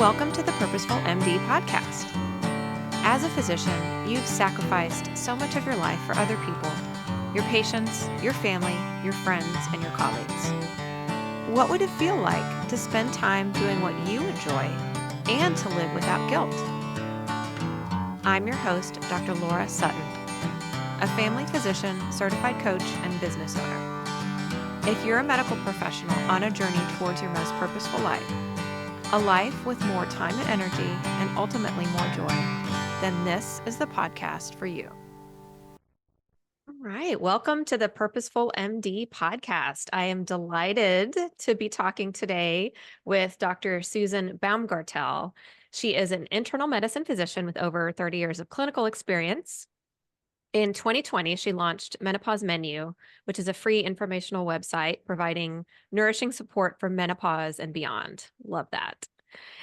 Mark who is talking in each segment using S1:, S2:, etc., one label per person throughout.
S1: Welcome to the Purposeful MD podcast. As a physician, you've sacrificed so much of your life for other people, your patients, your family, your friends, and your colleagues. What would it feel like to spend time doing what you enjoy and to live without guilt? I'm your host, Dr. Laura Sutton, a family physician, certified coach, and business owner. If you're a medical professional on a journey towards your most purposeful life, a life with more time and energy, and ultimately more joy, then this is the podcast for you. All right. Welcome to the Purposeful MD podcast. I am delighted to be talking today with Dr. Susan Baumgartel. She is an internal medicine physician with over 30 years of clinical experience. In 2020, she launched Menopause Menu, which is a free informational website providing nourishing support for menopause and beyond. Love that.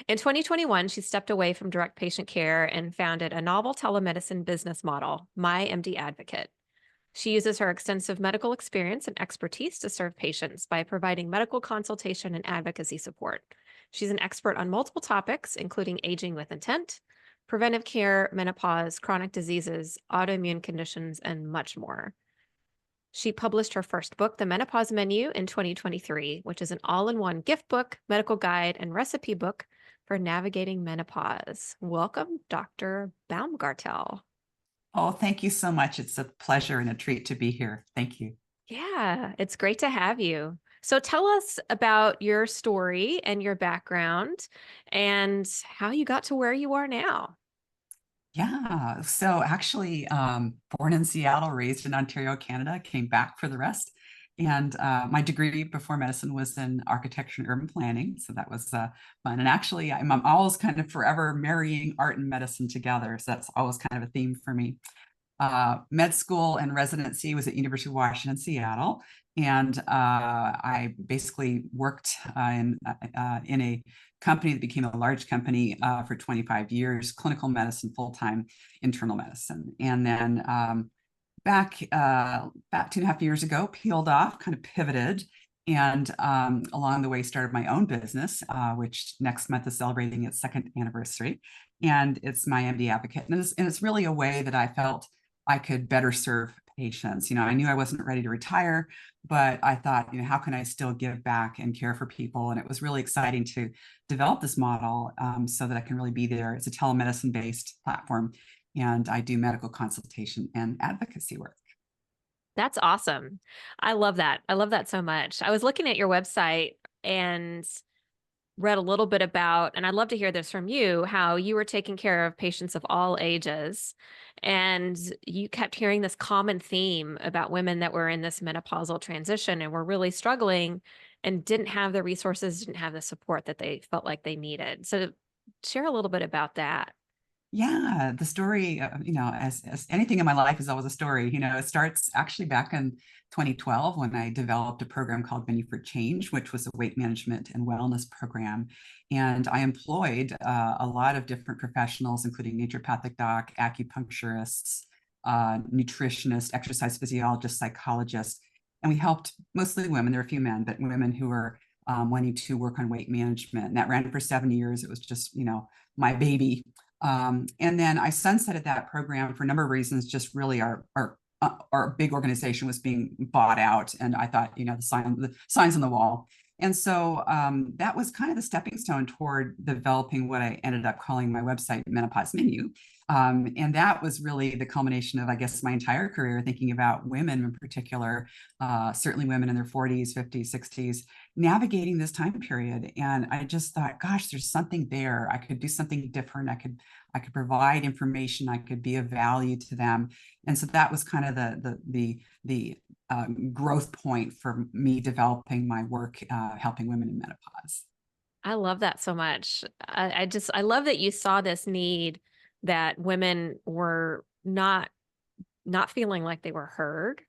S1: In 2021, she stepped away from direct patient care and founded a novel telemedicine business model, My MD Advocate. She uses her extensive medical experience and expertise to serve patients by providing medical consultation and advocacy support. She's an expert on multiple topics, including aging with intent, preventive care, menopause, chronic diseases, autoimmune conditions, and much more. She published her first book, The Menopause Menu, in 2023, which is an all-in-one gift book, medical guide, and recipe book for navigating menopause. Welcome, Dr. Baumgartel.
S2: Oh, thank you so much. It's a pleasure and a treat to be here. Thank you.
S1: Yeah, it's great to have you. So tell us about your story and your background and how you got to where you are now.
S2: Yeah. So actually, born in Seattle, raised in Ontario, Canada, came back for the rest. And my degree before medicine was in architecture and urban planning. So that was fun. And actually, I'm always kind of forever marrying art and medicine together. So that's always kind of a theme for me. Med school and residency was at University of Washington, Seattle. And I basically worked in a company that became a large company for 25 years, clinical medicine, full-time internal medicine. And then back about 2.5 years ago, peeled off, kind of pivoted, and along the way started my own business, which next month is celebrating its second anniversary. And it's My MD Advocate. And it's really a way that I felt I could better serve patients. I knew I wasn't ready to retire, but I thought, how can I still give back and care for people? And it was really exciting to develop this model so that I can really be there. It's a telemedicine-based platform, and I do medical consultation and advocacy work.
S1: That's awesome. I love that. I love that so much. I was looking at your website and read a little bit about, and I'd love to hear this from you, how you were taking care of patients of all ages. And you kept hearing this common theme about women that were in this menopausal transition and were really struggling and didn't have the resources, didn't have the support that they felt like they needed. So share a little bit about that.
S2: Yeah, the story, as anything in my life is always a story. It starts actually back in 2012 when I developed a program called Menu for Change, which was a weight management and wellness program. And I employed a lot of different professionals, including naturopathic doc, acupuncturists, nutritionists, exercise physiologists, psychologists. And we helped mostly women. There were a few men, but women who were wanting to work on weight management. And that ran for 7 years. It was just, my baby. And then I sunsetted that program for a number of reasons. Just really our big organization was being bought out, and I thought, the signs on the wall. And so that was kind of the stepping stone toward developing what I ended up calling my website, Menopause Menu. And that was really the culmination of, I guess, my entire career, thinking about women in particular, certainly women in their 40s, 50s, 60s, navigating this time period. And I just thought, gosh, there's something there. I could do something different. I could provide information. I could be of value to them. And so that was kind of the growth point for me developing my work, helping women in menopause.
S1: I love that so much. I love that you saw this need, that women were not feeling like they were heard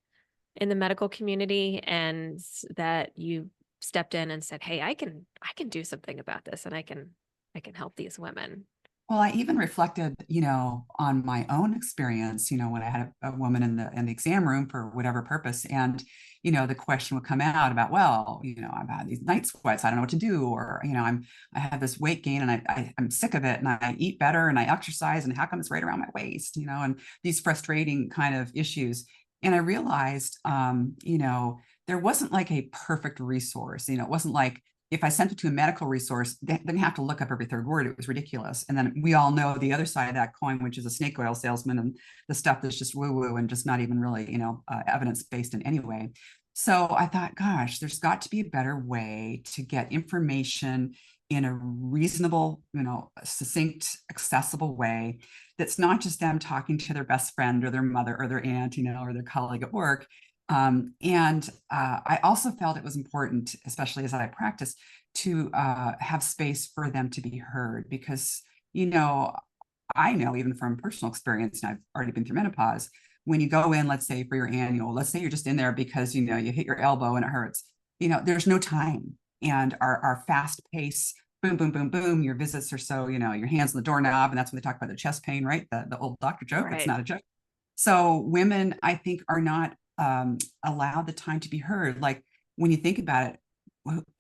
S1: in the medical community, and that you stepped in and said, hey, I can do something about this, and I can help these women.
S2: Well, I even reflected, on my own experience, when I had a woman in the exam room for whatever purpose. And, the question would come out about, well, I've had these night sweats, I don't know what to do, or, I have this weight gain and I'm sick of it and I eat better and I exercise and how come it's right around my waist, and these frustrating kind of issues. And I realized, there wasn't like a perfect resource, it wasn't like, if I sent it to a medical resource, they didn't have to look up every third word. It was ridiculous. And then we all know the other side of that coin, which is a snake oil salesman and the stuff that's just woo woo and just not even really, evidence based in any way. So I thought, gosh, there's got to be a better way to get information in a reasonable, succinct, accessible way that's not just them talking to their best friend or their mother or their aunt, or their colleague at work. I also felt it was important, especially as I practice, to have space for them to be heard because, I know even from personal experience, and I've already been through menopause, when you go in, let's say for your annual, let's say you're just in there because, you hit your elbow and it hurts, there's no time. And our fast pace, boom, boom, boom, boom, your visits are so, your hands on the doorknob. And that's when they talk about the chest pain, right? The old doctor joke. Right. It's not a joke. So women, I think, are not allowed the time to be heard. Like when you think about it,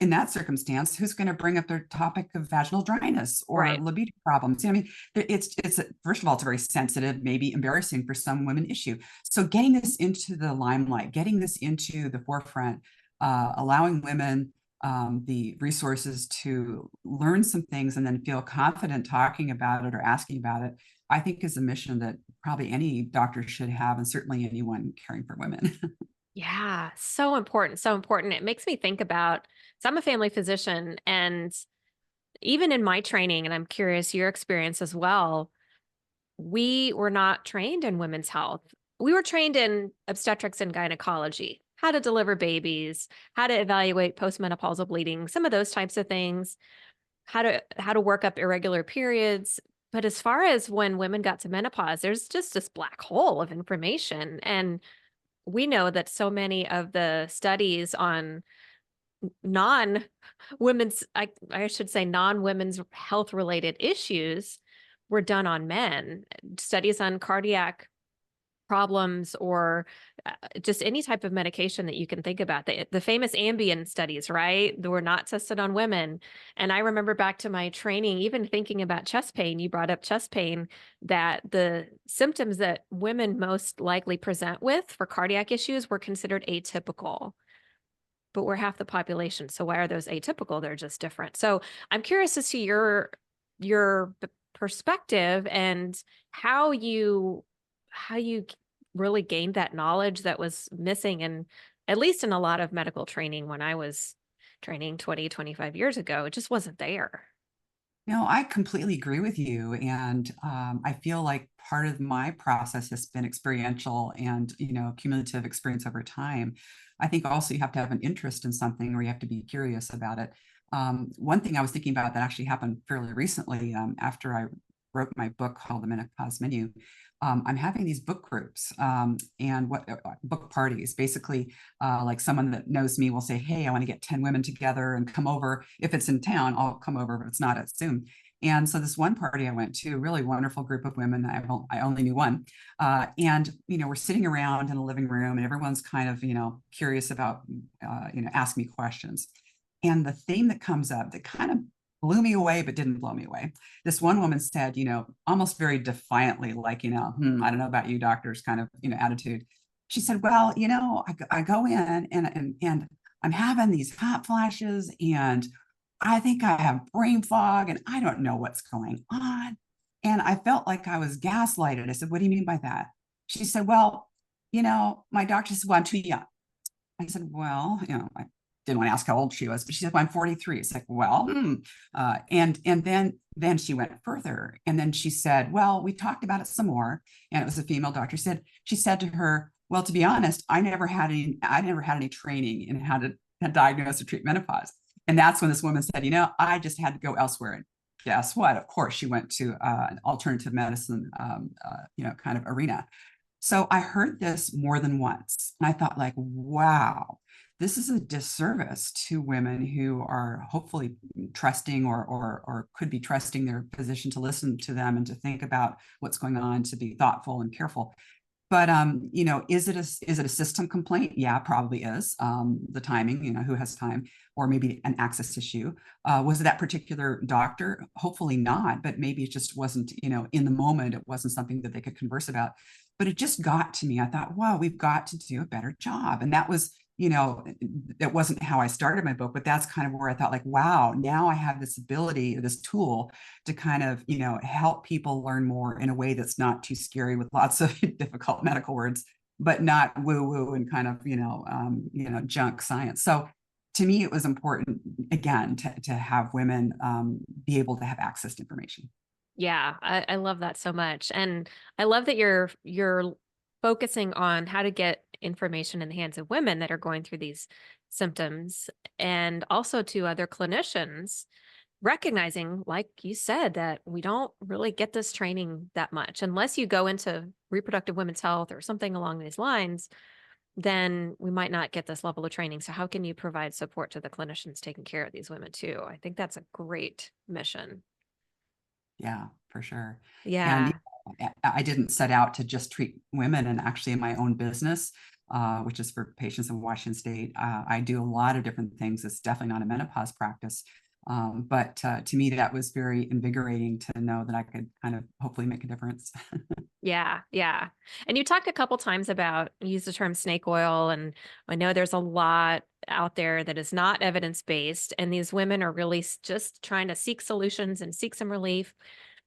S2: in that circumstance, who's going to bring up their topic of vaginal dryness or right. libido problems? I mean, it's first of all, it's a very sensitive, maybe embarrassing for some women issue. So getting this into the limelight, getting this into the forefront, allowing women the resources to learn some things and then feel confident talking about it or asking about it, I think is a mission that probably any doctor should have, and certainly anyone caring for women.
S1: Yeah, so important, so important. It makes me think about, so I'm a family physician, and even in my training, and I'm curious your experience as well, we were not trained in women's health. We were trained in obstetrics and gynecology, how to deliver babies, how to evaluate postmenopausal bleeding, some of those types of things, how to work up irregular periods. But as far as when women got to menopause, there's just this black hole of information. And we know that so many of the studies on non-women's, I should say non-women's health related issues were done on men. Studies on cardiac problems or just any type of medication that you can think about. The famous Ambien studies, right? They were not tested on women. And I remember back to my training, even thinking about chest pain, you brought up chest pain, that the symptoms that women most likely present with for cardiac issues were considered atypical. But we're half the population. So why are those atypical? They're just different. So I'm curious as to your perspective and how you really gained that knowledge that was missing, and at least in a lot of medical training when I was training 20, 25 years ago, it just wasn't there.
S2: No, I completely agree with you. And I feel like part of my process has been experiential and, cumulative experience over time. I think also you have to have an interest in something or you have to be curious about it. One thing I was thinking about that actually happened fairly recently after I wrote my book called The Menopause Menu. I'm having these book groups and what book parties. Basically, like someone that knows me will say, "Hey, I want to get 10 women together and come over. If it's in town, I'll come over. But it's not at Zoom." And so this one party I went to, really wonderful group of women. I only knew one, and we're sitting around in a living room, and everyone's kind of curious about ask me questions. And the theme that comes up that kind of blew me away, but didn't blow me away. This one woman said, almost very defiantly, like, I don't know about you doctors kind of, attitude. She said, well, I go in and I'm having these hot flashes and I think I have brain fog and I don't know what's going on. And I felt like I was gaslighted. I said, what do you mean by that? She said, well, my doctor said, well, I'm too young. I said, well, I didn't want to ask how old she was, but she said, well, I'm 43. It's like, well, and then she went further. And then she said, well, we talked about it some more. And it was a female doctor. She said to her, well, to be honest, I never had any training in how to diagnose or treat menopause. And that's when this woman said, I just had to go elsewhere. And guess what? Of course, she went to an alternative medicine, kind of arena. So I heard this more than once. And I thought like, wow, this is a disservice to women who are hopefully trusting or could be trusting their physician to listen to them and to think about what's going on, to be thoughtful and careful. But is it a system complaint? Yeah, probably is. The timing, who has time, or maybe an access issue. Was it that particular doctor? Hopefully not, but maybe it just wasn't, in the moment, it wasn't something that they could converse about. But it just got to me. I thought, wow, we've got to do a better job. And that was, that wasn't how I started my book, but that's kind of where I thought, like, wow, now I have this ability, this tool to kind of, help people learn more in a way that's not too scary with lots of difficult medical words, but not woo woo and kind of, junk science. So to me, it was important, again, to have women be able to have access to information.
S1: Yeah, I love that so much. And I love that you're focusing on how to get information in the hands of women that are going through these symptoms, and also to other clinicians, recognizing, like you said, that we don't really get this training that much unless you go into reproductive women's health or something along these lines. Then we might not get this level of training. So how can you provide support to the clinicians taking care of these women too? I think that's a great mission.
S2: Yeah, for sure. And
S1: Yeah.
S2: I didn't set out to just treat women, and actually in my own business, which is for patients in Washington State, I do a lot of different things. It's definitely not a menopause practice. But to me, that was very invigorating to know that I could kind of hopefully make a difference.
S1: Yeah, yeah. And you talked a couple times about, you use the term snake oil, and I know there's a lot out there that is not evidence-based, and these women are really just trying to seek solutions and seek some relief,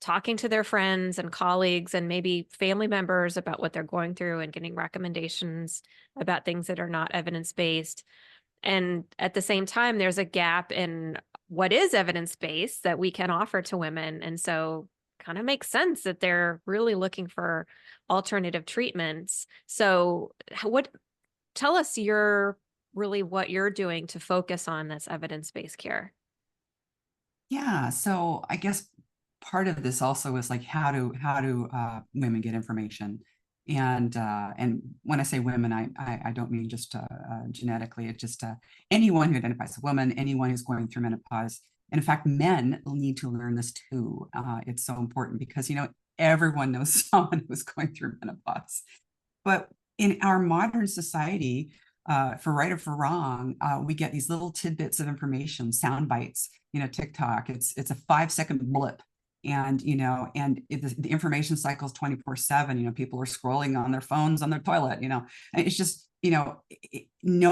S1: talking to their friends and colleagues and maybe family members about what they're going through and getting recommendations about things that are not evidence-based. And at the same time, there's a gap in what is evidence-based that we can offer to women. And so kind of makes sense that they're really looking for alternative treatments. So what tell us what you're doing to focus on this evidence-based care.
S2: Yeah, so I guess part of this also is like how do women get information, and when I say women, I don't mean just genetically. It's just anyone who identifies as a woman, anyone who's going through menopause, and in fact, men need to learn this too. It's so important because everyone knows someone who's going through menopause, but in our modern society, for right or for wrong, we get these little tidbits of information, sound bites. TikTok, it's a 5-second blip, and the information cycle is 24/7. People are scrolling on their phones on their toilet. And it's just no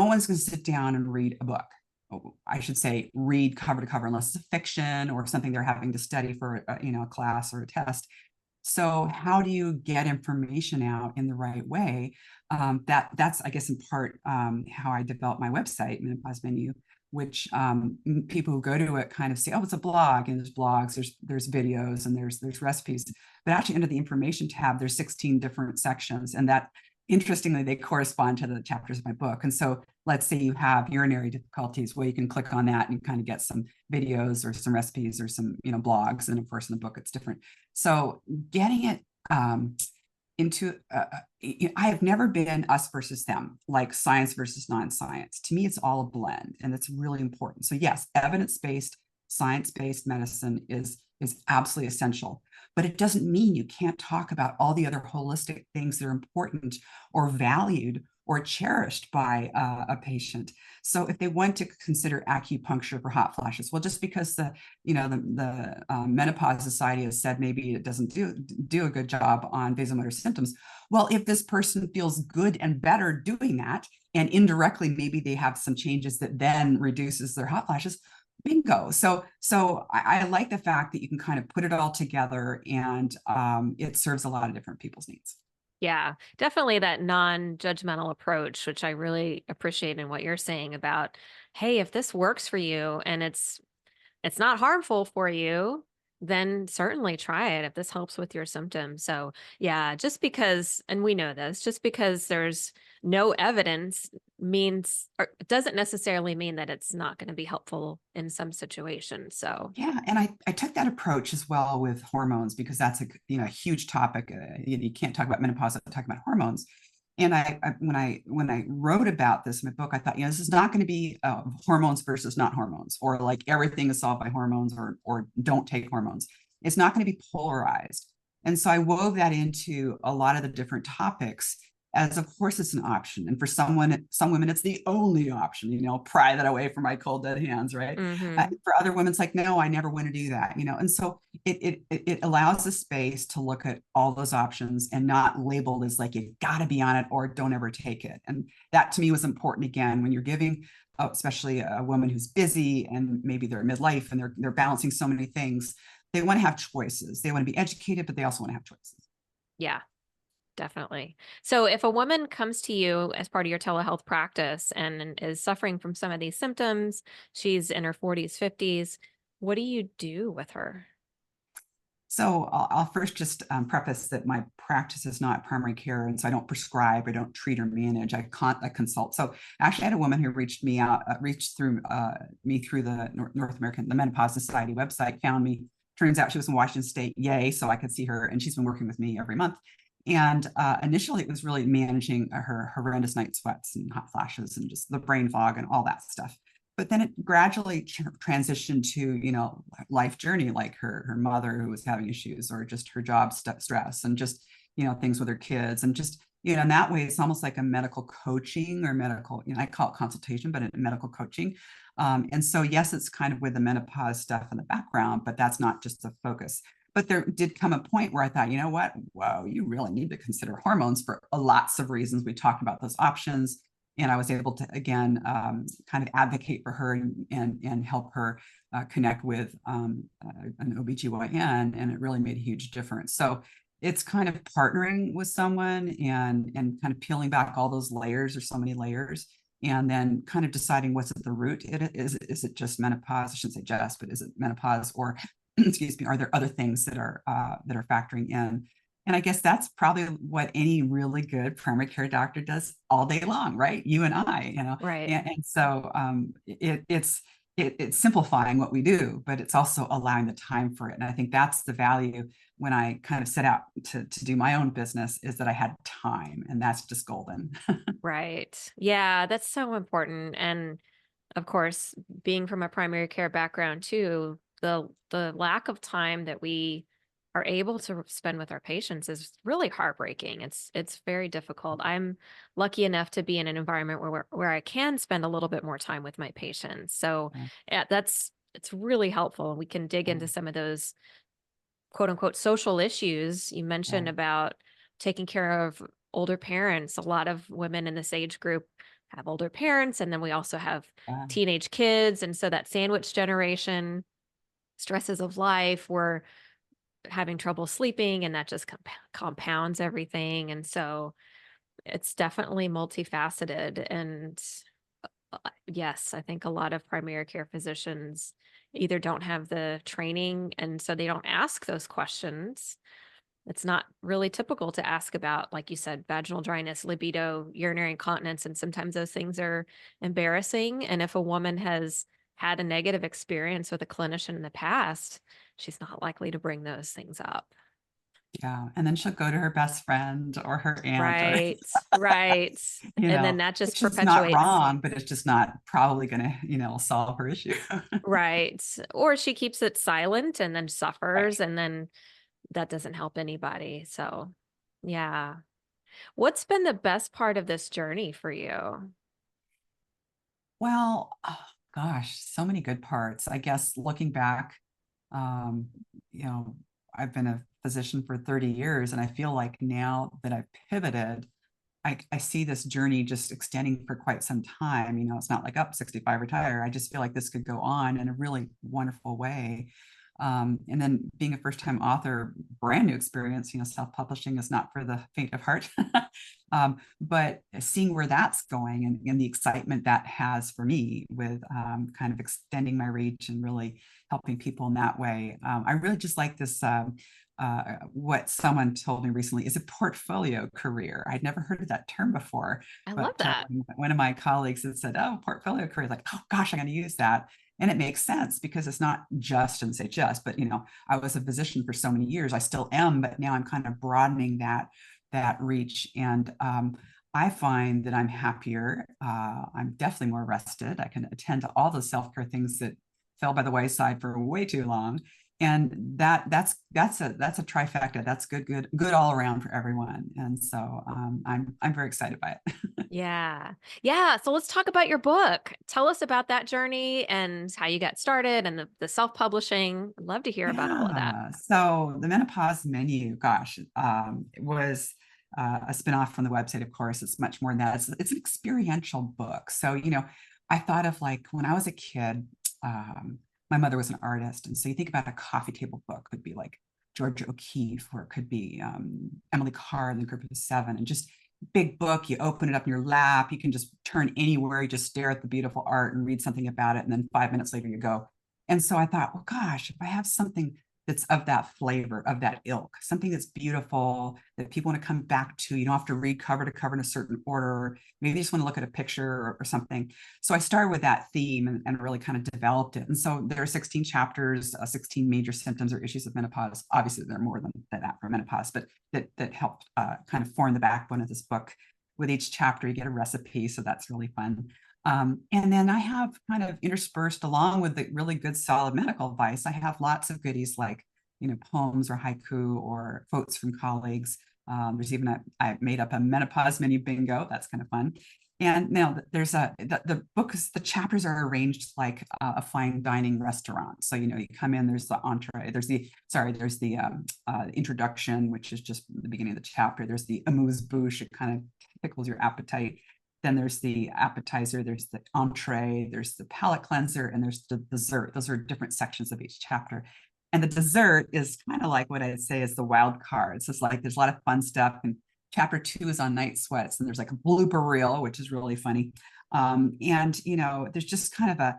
S2: one's going to sit down and read a book. I should say read cover to cover, unless it's a fiction or something they're having to study for a class or a test. So how do you get information out in the right way? That's, I guess, in part how I developed my website, Menopause Menu, which people who go to it kind of say, oh, it's a blog, and there's blogs, there's videos, and there's recipes. But actually, under the information tab, there's 16 different sections, and that, interestingly, they correspond to the chapters of my book. And so let's say you have urinary difficulties, well, you can click on that and kind of get some videos or some recipes or some blogs. And of course, in the book, it's different. So getting it into I have never been us versus them, like science versus non-science. To me, it's all a blend, and it's really important. So yes, evidence-based, science-based medicine is absolutely essential, but it doesn't mean you can't talk about all the other holistic things that are important or valued or cherished by a patient. So if they want to consider acupuncture for hot flashes, well, just because the Menopause Society has said maybe it doesn't do a good job on vasomotor symptoms. Well, if this person feels good and better doing that, and indirectly maybe they have some changes that then reduces their hot flashes, bingo. So I like the fact that you can kind of put it all together, and it serves a lot of different people's needs.
S1: Yeah, definitely that non-judgmental approach, which I really appreciate in what you're saying about, hey, if this works for you and it's not harmful for you, then certainly try it if this helps with your symptoms. So, yeah, just because, and we know this, just because there's no evidence means, or it doesn't necessarily mean that it's not going to be helpful in some situations. So,
S2: Yeah, and I took that approach as well with hormones, because that's a huge topic. You can't talk about menopause without talking about hormones. And when I wrote about this in my book, I thought, this is not going to be hormones versus not hormones, or like everything is solved by hormones, or don't take hormones. It's not going to be polarized. And so I wove that into a lot of the different topics, as of course it's an option. And for some women, it's the only option, pry that away from my cold dead hands, right?
S1: Mm-hmm.
S2: For other women, it's like, no, I never want to do that, And so it allows the space to look at all those options and not labeled as like, you got to be on it or don't ever take it. And that to me was important, again, when you're giving, especially a woman who's busy and maybe they're midlife and they're balancing so many things. They want to have choices. They want to be educated, but they also want to have choices.
S1: Yeah, definitely. So if a woman comes to you as part of your telehealth practice and is suffering from some of these symptoms, she's in her 40s, 50s, what do you do with her?
S2: So I'll first just preface that my practice is not primary care, and so I don't prescribe, I don't treat or manage. I consult. So actually, I had a woman who reached through me through the North American, the Menopause Society website, found me. Turns out she was in Washington State. Yay! So I could see her, and she's been working with me every month. And initially, it was really managing her horrendous night sweats and hot flashes and just the brain fog and all that stuff. But then it gradually transitioned to, life journey, like her mother who was having issues, or just her job stress, and just, things with her kids. And just, in that way, it's almost like a medical coaching or medical, I call it consultation, but medical coaching. And so, yes, it's kind of with the menopause stuff in the background, but that's not just the focus. But there did come a point where I thought, you know what? Whoa, you really need to consider hormones for lots of reasons. We talked about those options. And I was able to, again, kind of advocate for her and help her connect with an OBGYN. And it really made a huge difference. So it's kind of partnering with someone and kind of peeling back all those layers, or so many layers, and then kind of deciding what's at the root. Is it just menopause? I shouldn't say just, but is it menopause, or excuse me, are there other things that are factoring in? And I guess that's probably what any really good primary care doctor does all day long, right? You and I,
S1: Right.
S2: and so it's simplifying what we do, but it's also allowing the time for it. And I think that's the value when I kind of set out to do my own business, is that I had time, and that's just golden.
S1: Right. Yeah, that's so important. And of course, being from a primary care background too, the lack of time that we are able to spend with our patients is really heartbreaking. It's very difficult. I'm lucky enough to be in an environment where I can spend a little bit more time with my patients. So
S2: Yeah.
S1: yeah, it's really helpful. We can dig into some of those quote unquote social issues you mentioned
S2: Yeah.
S1: about taking care of older parents. A lot of women in this age group have older parents, and then we also have
S2: Yeah.
S1: teenage kids. And so that sandwich generation, stresses of life, we're having trouble sleeping, and that just compounds everything. And so it's definitely multifaceted. And yes, I think a lot of primary care physicians either don't have the training, and so they don't ask those questions. It's not really typical to ask about, like you said, vaginal dryness, libido, urinary incontinence, and sometimes those things are embarrassing. And if a woman has had a negative experience with a clinician in the past, she's not likely to bring those things up.
S2: Yeah. And then she'll go to her best friend or her aunt, or,
S1: Right, right. And then that just
S2: which is not
S1: perpetuates.
S2: wrong, but it's just not probably going to, solve her issue.
S1: Right. Or she keeps it silent and then
S2: Right.
S1: suffers, and then that doesn't help anybody. So, yeah. What's been the best part of this journey for you?
S2: Well, oh, gosh, so many good parts. I guess looking back, um, you know, I've been a physician for 30 years, and I feel like now that I've pivoted, I see this journey just extending for quite some time. It's not like up 65, retire. I just feel like this could go on in a really wonderful way. And then being a first-time author, brand new experience. Self-publishing is not for the faint of heart. But seeing where that's going, and the excitement that has for me with kind of extending my reach and really helping people in that way. I really just like this. What someone told me recently is a portfolio career. I'd never heard of that term before,
S1: I love
S2: but
S1: that.
S2: one of my colleagues had said, "Oh, portfolio career," like, "Oh gosh, I'm going to use that." And it makes sense, because it's not just, and say just, but I was a physician for so many years. I still am, but now I'm kind of broadening that reach. And I find that I'm happier. I'm definitely more rested. I can attend to all the self-care things that fell by the wayside for way too long. And that's a trifecta. That's good all around for everyone. And so I'm very excited by it.
S1: Yeah. Yeah. So let's talk about your book. Tell us about that journey and how you got started and the self-publishing. I'd love to hear about all of that.
S2: Yeah. So the Menopause Menu, gosh, it was a spinoff from the website. Of course, it's much more than that. It's an experiential book. So, I thought of like when I was a kid, my mother was an artist. And so you think about a coffee table book would be like Georgia O'Keeffe, or it could be Emily Carr and the Group of Seven, and just big book. You open it up in your lap. You can just turn anywhere. You just stare at the beautiful art and read something about it. And then 5 minutes later, you go. And so I thought, well, gosh, if I have something that's of that flavor, of that ilk, something that's beautiful, that people want to come back to, you don't have to read cover to cover in a certain order. Maybe you just want to look at a picture or something. So I started with that theme and really kind of developed it. And so there are 16 chapters, 16 major symptoms or issues of menopause. Obviously, there are more than that for menopause, but that helped kind of form the backbone of this book. With each chapter, you get a recipe. So that's really fun. And then I have kind of interspersed along with the really good solid medical advice. I have lots of goodies like, poems or haiku or quotes from colleagues. There's even I made up a menopause menu bingo. That's kind of fun. And now there's the books, the chapters are arranged like a fine dining restaurant. So, you come in, there's the entree, there's the introduction, which is just the beginning of the chapter. There's the amuse-bouche, it kind of tickles your appetite. Then there's the appetizer, there's the entree, there's the palate cleanser, and there's the dessert. Those are different sections of each chapter. And the dessert is kind of like what I'd say is the wild card. It's just like there's a lot of fun stuff. And chapter 2 is on night sweats, and there's like a blooper reel, which is really funny. There's just kind of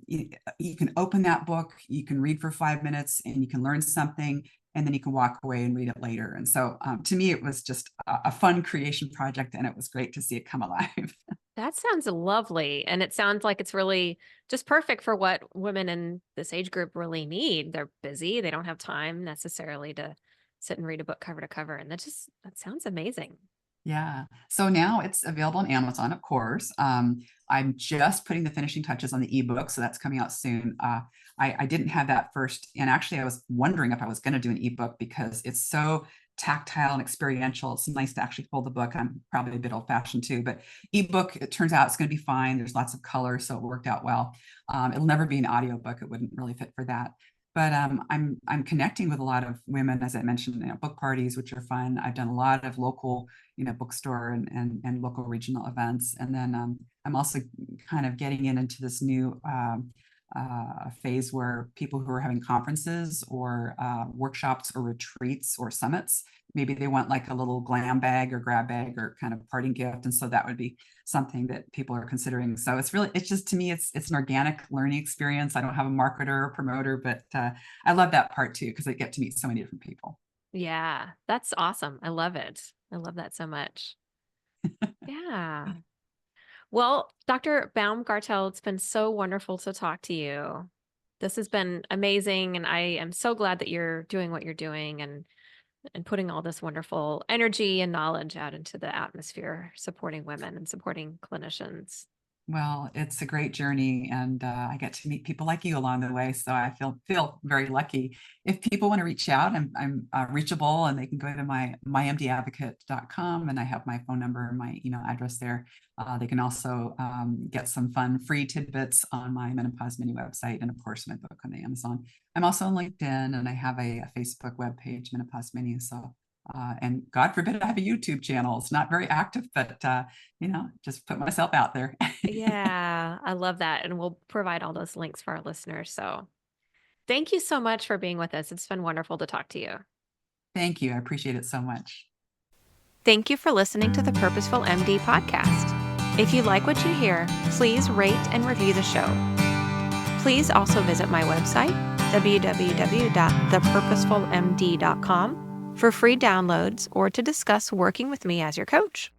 S2: you can open that book, you can read for 5 minutes, and you can learn something, and then you can walk away and read it later. And so to me, it was just a fun creation project, and it was great to see it come alive.
S1: That sounds lovely. And it sounds like it's really just perfect for what women in this age group really need. They're busy, they don't have time necessarily to sit and read a book cover to cover. And that sounds amazing.
S2: Yeah. So now it's available on Amazon, of course. I'm just putting the finishing touches on the ebook, so that's coming out soon. I didn't have that first, and actually, I was wondering if I was going to do an ebook because it's so tactile and experiential. It's nice to actually hold the book. I'm probably a bit old-fashioned too, but ebook, it turns out it's going to be fine. There's lots of color, so it worked out well. It'll never be an audiobook. It wouldn't really fit for that. But I'm connecting with a lot of women, as I mentioned, book parties, which are fun. I've done a lot of local, bookstore and local regional events. And then I'm also kind of getting into this new phase where people who are having conferences or workshops or retreats or summits, maybe they want like a little glam bag or grab bag or kind of parting gift. And so that would be something that people are considering. So it's just, to me, it's an organic learning experience. I don't have a marketer or promoter, but I love that part too, because I get to meet so many different people.
S1: Yeah, that's awesome. I love it. I love that so much. Yeah. Well, Dr. Baumgartel, it's been so wonderful to talk to you. This has been amazing, and I am so glad that you're doing what you're doing and putting all this wonderful energy and knowledge out into the atmosphere, supporting women and supporting clinicians.
S2: Well, it's a great journey, and I get to meet people like you along the way. So I feel very lucky. If people want to reach out, I'm reachable, and they can go to my mymdadvocate.com, and I have my phone number and my email address there. They can also get some fun free tidbits on my Menopause Menu website, and of course my book on the Amazon. I'm also on LinkedIn, and I have a Facebook webpage, Menopause Menu. So. And God forbid I have a YouTube channel. It's not very active, but just put myself out there.
S1: Yeah, I love that. And we'll provide all those links for our listeners. So thank you so much for being with us. It's been wonderful to talk to you.
S2: Thank you. I appreciate it so much.
S1: Thank you for listening to the Purposeful MD podcast. If you like what you hear, please rate and review the show. Please also visit my website, www.thepurposefulmd.com, for free downloads or to discuss working with me as your coach.